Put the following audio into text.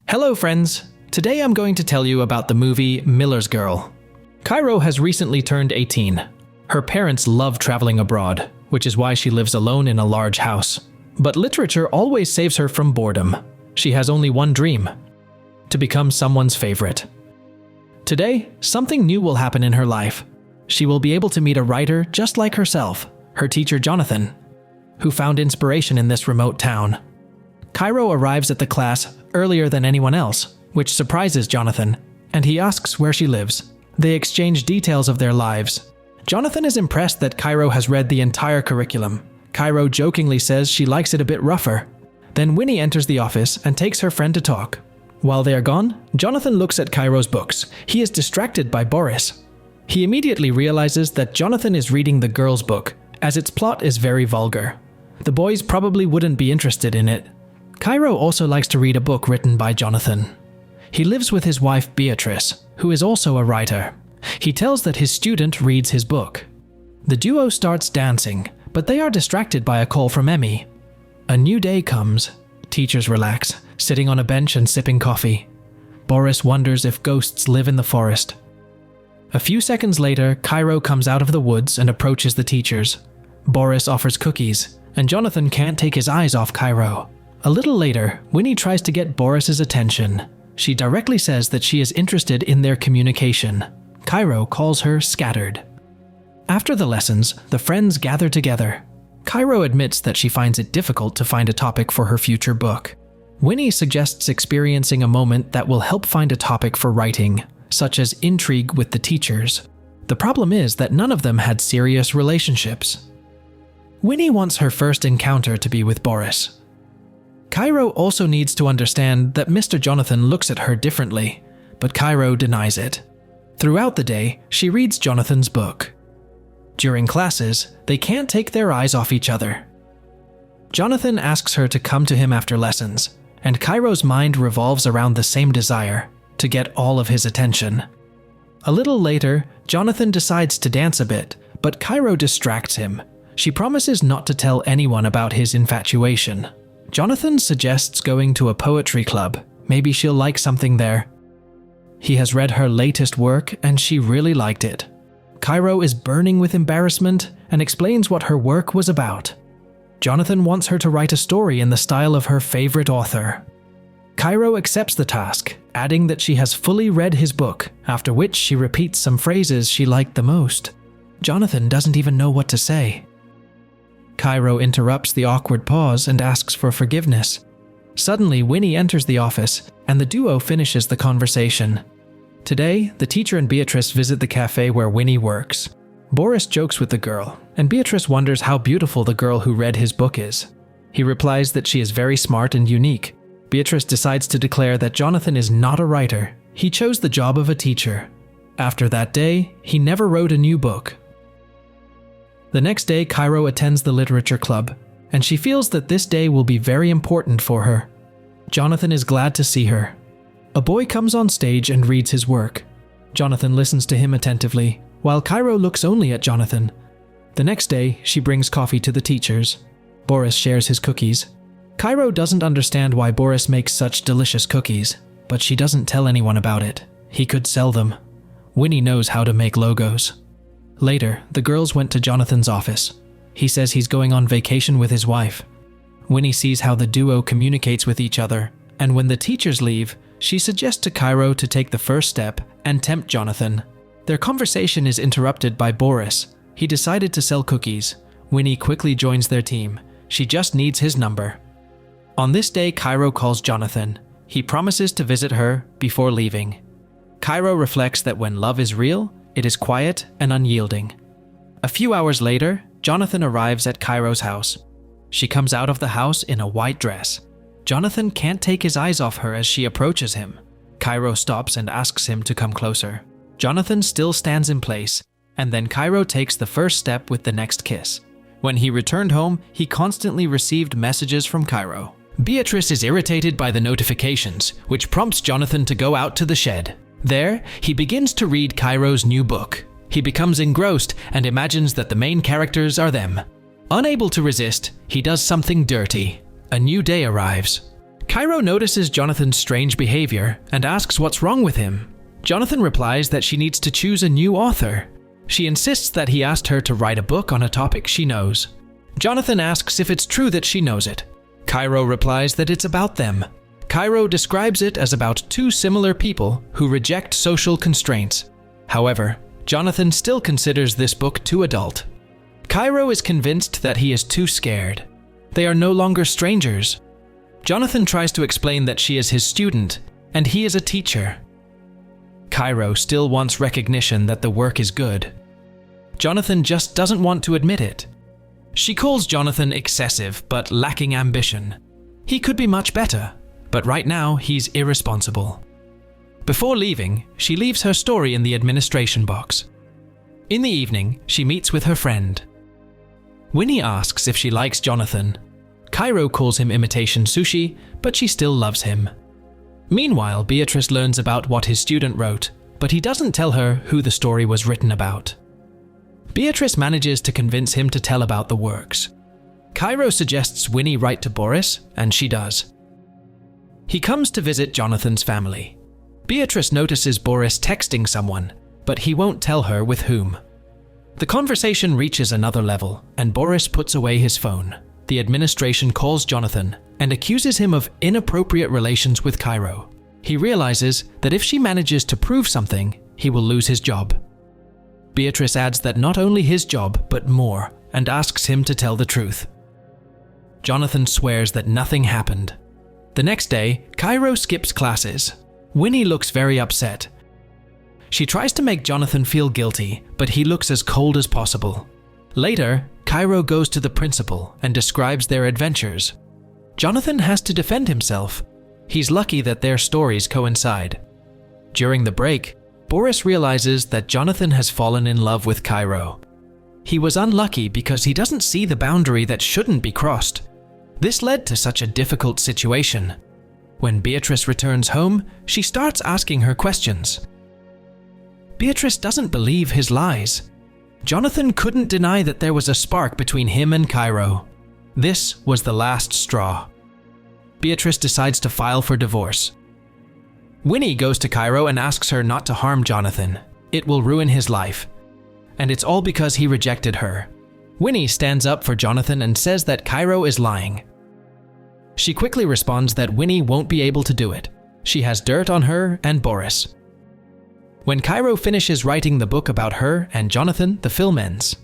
Hello friends! Today I'm going to tell you about the movie Miller's Girl. Cairo has recently turned 18. Her parents love traveling abroad, which is why she lives alone in a large house. But literature always saves her from boredom. She has only one dream: to become someone's favorite. Today, something new will happen in her life. She will be able to meet a writer just like herself, her teacher Jonathan, who found inspiration in this remote town. Cairo arrives at the class earlier than anyone else, which surprises Jonathan, and he asks where she lives. They exchange details of their lives. Jonathan is impressed that Cairo has read the entire curriculum. Cairo jokingly says she likes it a bit rougher. Then Winnie enters the office and takes her friend to talk. While they are gone, Jonathan looks at Cairo's books. He is distracted by Boris. He immediately realizes that Jonathan is reading the girl's book, as its plot is very vulgar. The boys probably wouldn't be interested in it. Cairo also likes to read a book written by Jonathan. He lives with his wife Beatrice, who is also a writer. He tells that his student reads his book. The duo starts dancing, but they are distracted by a call from Emmy. A new day comes. Teachers relax, sitting on a bench and sipping coffee. Boris wonders if ghosts live in the forest. A few seconds later, Cairo comes out of the woods and approaches the teachers. Boris offers cookies, and Jonathan can't take his eyes off Cairo. A little later, Winnie tries to get Boris's attention. She directly says that she is interested in their communication. Cairo calls her scattered. After the lessons, the friends gather together. Cairo admits that she finds it difficult to find a topic for her future book. Winnie suggests experiencing a moment that will help find a topic for writing, such as intrigue with the teachers. The problem is that none of them had serious relationships. Winnie wants her first encounter to be with Boris. Cairo also needs to understand that Mr. Jonathan looks at her differently, but Cairo denies it. Throughout the day, she reads Jonathan's book. During classes, they can't take their eyes off each other. Jonathan asks her to come to him after lessons, and Cairo's mind revolves around the same desire, to get all of his attention. A little later, Jonathan decides to dance a bit, but Cairo distracts him. She promises not to tell anyone about his infatuation. Jonathan suggests going to a poetry club. Maybe she'll like something there. He has read her latest work and she really liked it. Cairo is burning with embarrassment and explains what her work was about. Jonathan wants her to write a story in the style of her favorite author. Cairo accepts the task, adding that she has fully read his book, after which she repeats some phrases she liked the most. Jonathan doesn't even know what to say. Cairo interrupts the awkward pause and asks for forgiveness. Suddenly, Winnie enters the office, and the duo finishes the conversation. Today, the teacher and Beatrice visit the cafe where Winnie works. Boris jokes with the girl, and Beatrice wonders how beautiful the girl who read his book is. He replies that she is very smart and unique. Beatrice decides to declare that Jonathan is not a writer. He chose the job of a teacher. After that day, he never wrote a new book. The next day, Cairo attends the literature club, and she feels that this day will be very important for her. Jonathan is glad to see her. A boy comes on stage and reads his work. Jonathan listens to him attentively, while Cairo looks only at Jonathan. The next day, she brings coffee to the teachers. Boris shares his cookies. Cairo doesn't understand why Boris makes such delicious cookies, but she doesn't tell anyone about it. He could sell them. Winnie knows how to make logos. Later, the girls went to Jonathan's office. He says he's going on vacation with his wife. Winnie sees how the duo communicates with each other, and when the teachers leave, she suggests to Cairo to take the first step and tempt Jonathan. Their conversation is interrupted by Boris. He decided to sell cookies. Winnie quickly joins their team. She just needs his number. On this day, Cairo calls Jonathan. He promises to visit her before leaving. Cairo reflects that when love is real, it is quiet and unyielding. A few hours later, Jonathan arrives at Cairo's house. She comes out of the house in a white dress. Jonathan can't take his eyes off her as she approaches him. Cairo stops and asks him to come closer. Jonathan still stands in place, and then Cairo takes the first step with the next kiss. When he returned home, he constantly received messages from Cairo. Beatrice is irritated by the notifications, which prompts Jonathan to go out to the shed. There, he begins to read Cairo's new book. He becomes engrossed and imagines that the main characters are them. Unable to resist, he does something dirty. A new day arrives. Cairo notices Jonathan's strange behavior and asks what's wrong with him. Jonathan replies that she needs to choose a new author. She insists that he asked her to write a book on a topic she knows. Jonathan asks if it's true that she knows it. Cairo replies that it's about them. Cairo describes it as about two similar people who reject social constraints. However, Jonathan still considers this book too adult. Cairo is convinced that he is too scared. They are no longer strangers. Jonathan tries to explain that she is his student, and he is a teacher. Cairo still wants recognition that the work is good. Jonathan just doesn't want to admit it. She calls Jonathan excessive but lacking ambition. He could be much better, but right now he's irresponsible. Before leaving, she leaves her story in the administration box. In the evening, she meets with her friend. Winnie asks if she likes Jonathan. Cairo calls him imitation sushi, but she still loves him. Meanwhile, Beatrice learns about what his student wrote, but he doesn't tell her who the story was written about. Beatrice manages to convince him to tell about the works. Cairo suggests Winnie write to Boris, and she does. He comes to visit Jonathan's family. Beatrice notices Boris texting someone, but he won't tell her with whom. The conversation reaches another level, and Boris puts away his phone. The administration calls Jonathan and accuses him of inappropriate relations with Cairo. He realizes that if she manages to prove something, he will lose his job. Beatrice adds that not only his job, but more, and asks him to tell the truth. Jonathan swears that nothing happened. The next day, Cairo skips classes. Winnie looks very upset. She tries to make Jonathan feel guilty, but he looks as cold as possible. Later, Cairo goes to the principal and describes their adventures. Jonathan has to defend himself. He's lucky that their stories coincide. During the break, Boris realizes that Jonathan has fallen in love with Cairo. He was unlucky because he doesn't see the boundary that shouldn't be crossed. This led to such a difficult situation. When Beatrice returns home, she starts asking her questions. Beatrice doesn't believe his lies. Jonathan couldn't deny that there was a spark between him and Cairo. This was the last straw. Beatrice decides to file for divorce. Winnie goes to Cairo and asks her not to harm Jonathan. It will ruin his life. And it's all because he rejected her. Winnie stands up for Jonathan and says that Cairo is lying. She quickly responds that Winnie won't be able to do it. She has dirt on her and Boris. When Cairo finishes writing the book about her and Jonathan, the film ends.